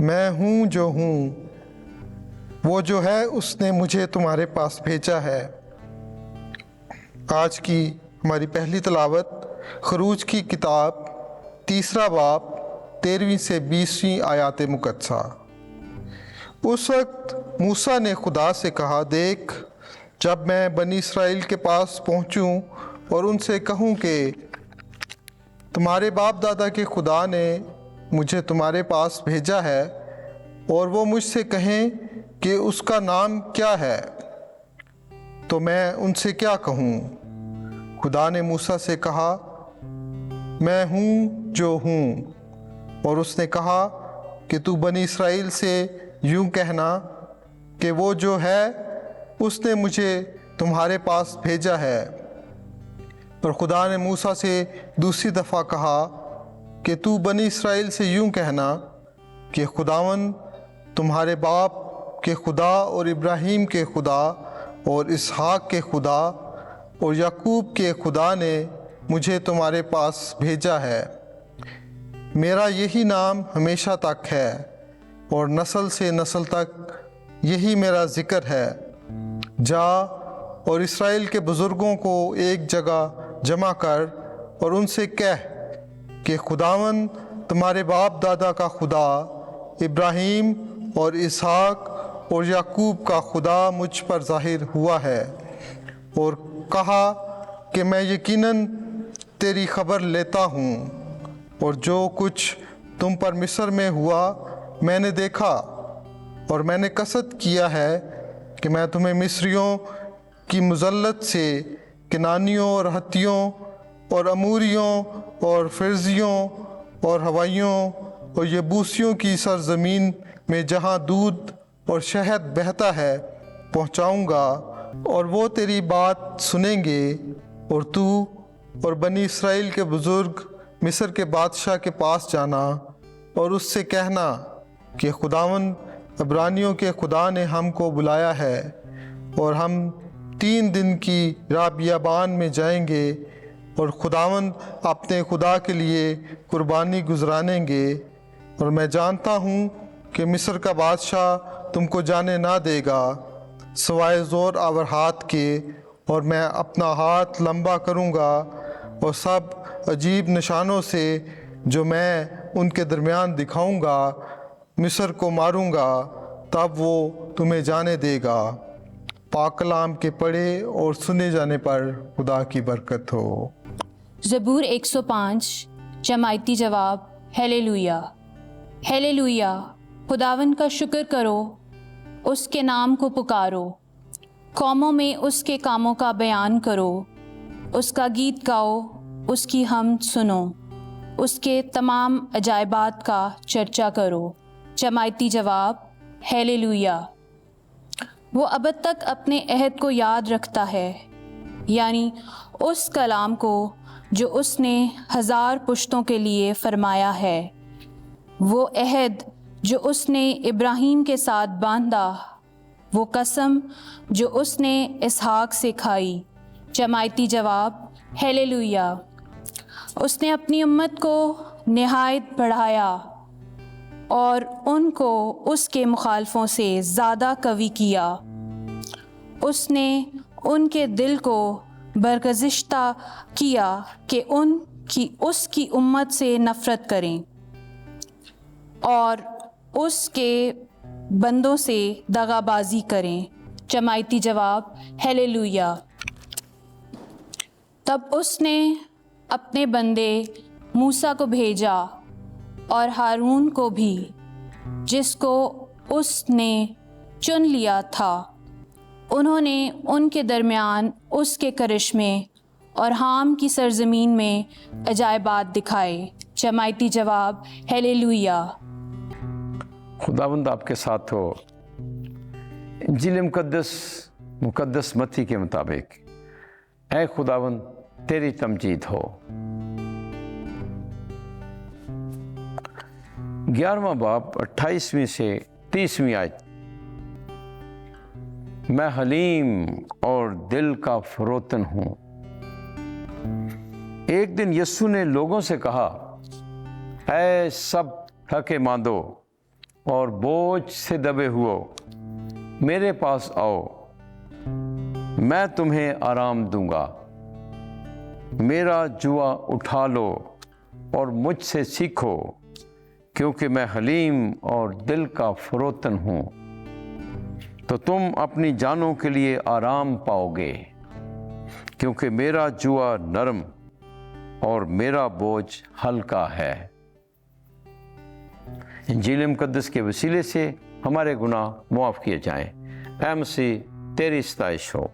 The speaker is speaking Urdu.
میں ہوں جو ہوں، وہ جو ہے اس نے مجھے تمہارے پاس بھیجا ہے۔ آج کی ہماری پہلی تلاوت خروج کی کتاب 3 باب 13 سے 20 آیات مقدسہ۔ اس وقت موسیٰ نے خدا سے کہا، دیکھ، جب میں بنی اسرائیل کے پاس پہنچوں اور ان سے کہوں کہ تمہارے باپ دادا کے خدا نے مجھے تمہارے پاس بھیجا ہے، اور وہ مجھ سے کہیں کہ اس کا نام کیا ہے، تو میں ان سے کیا کہوں؟ خدا نے موسیٰ سے کہا، میں ہوں جو ہوں۔ اور اس نے کہا کہ تو بنی اسرائیل سے یوں کہنا کہ وہ جو ہے اس نے مجھے تمہارے پاس بھیجا ہے۔ اور خدا نے موسیٰ سے دوسری دفعہ کہا کہ تو بنی اسرائیل سے یوں کہنا کہ خداوند تمہارے باپ کے خدا اور ابراہیم کے خدا اور اسحاق کے خدا اور یعقوب کے خدا نے مجھے تمہارے پاس بھیجا ہے۔ میرا یہی نام ہمیشہ تک ہے، اور نسل سے نسل تک یہی میرا ذکر ہے۔ جا اور اسرائیل کے بزرگوں کو ایک جگہ جمع کر اور ان سے کہہ کہ خداوند تمہارے باپ دادا کا خدا، ابراہیم اور اسحاق اور یعقوب کا خدا مجھ پر ظاہر ہوا ہے، اور کہا کہ میں یقیناً تیری خبر لیتا ہوں، اور جو کچھ تم پر مصر میں ہوا میں نے دیکھا، اور میں نے قصد کیا ہے کہ میں تمہیں مصریوں کی مذلت سے کنانیوں اور ہتھیوں اور اموریوں اور فرزیوں اور ہوائیوں اور یبوسیوں کی سرزمین میں جہاں دودھ اور شہد بہتا ہے پہنچاؤں گا، اور وہ تیری بات سنیں گے، اور تو اور بنی اسرائیل کے بزرگ مصر کے بادشاہ کے پاس جانا اور اس سے کہنا کہ خداوند عبرانیوں کے خدا نے ہم کو بلایا ہے، اور ہم 3 دن کی راہ بیابان میں جائیں گے، اور خداوند اپنے خدا کے لیے قربانی گزرانیں گے، اور میں جانتا ہوں کہ مصر کا بادشاہ تم کو جانے نہ دے گا سوائے زور آور ہاتھ کے، اور میں اپنا ہاتھ لمبا کروں گا، اور سب عجیب نشانوں سے جو میں ان کے درمیان دکھاؤں گا مصر کو ماروں گا، تب وہ تمہیں جانے دے گا۔ پاک کلام کے پڑھے اور سنے جانے پر خدا کی برکت ہو۔ زبور 105 جماعتی جواب، ہیلیلویا، ہیلیلویا، خداوند کا شکر کرو، اس کے نام کو پکارو، قوموں میں اس کے کاموں کا بیان کرو، اس کا گیت گاؤ، اس کی حمد سنو، اس کے تمام عجائبات کا چرچا کرو۔ جماعتی جواب، ہیلیلویا۔ وہ ابد تک اپنے عہد کو یاد رکھتا ہے، یعنی اس کلام کو جو اس نے 1000 پشتوں کے لیے فرمایا ہے، وہ عہد جو اس نے ابراہیم کے ساتھ باندھا، وہ قسم جو اس نے اسحاق سے کھائی۔ جماعتی جواب، ہیلیلویا۔ اس نے اپنی امت کو نہایت بڑھایا اور ان کو اس کے مخالفوں سے زیادہ قوی کیا۔ اس نے ان کے دل کو برگزشتہ کیا کہ اس کی امت سے نفرت کریں اور اس کے بندوں سے دغا بازی کریں۔ جماعتی جواب، ہیلیلویا۔ تب اس نے اپنے بندے موسیٰ کو بھیجا اور ہارون کو بھی، جس کو اس نے چن لیا تھا۔ انہوں نے ان کے درمیان اس کے کرشمے اور حام کی سرزمین میں عجائبات دکھائے۔ جماعتی جواب، ہیلیلویا۔ خداوند آپ کے ساتھ ہو۔ انجیل مقدس متی کے مطابق، اے خداوند تیری تمجید ہو۔ 11واں باب 28ویں سے 30ویں آیت۔ میں حلیم اور دل کا فروتن ہوں۔ ایک دن یسوع نے لوگوں سے کہا، اے سب تھکے ماندو اور بوجھ سے دبے ہوئے میرے پاس آؤ، میں تمہیں آرام دوں گا۔ میرا جوا اٹھا لو اور مجھ سے سیکھو، کیونکہ میں حلیم اور دل کا فروتن ہوں، تو تم اپنی جانوں کے لیے آرام پاؤ گے، کیونکہ میرا جوا نرم اور میرا بوجھ ہلکا ہے۔ انجیل مقدس کے وسیلے سے ہمارے گناہ معاف کیے جائیں۔ اے مسیح، تیری ستائش ہو۔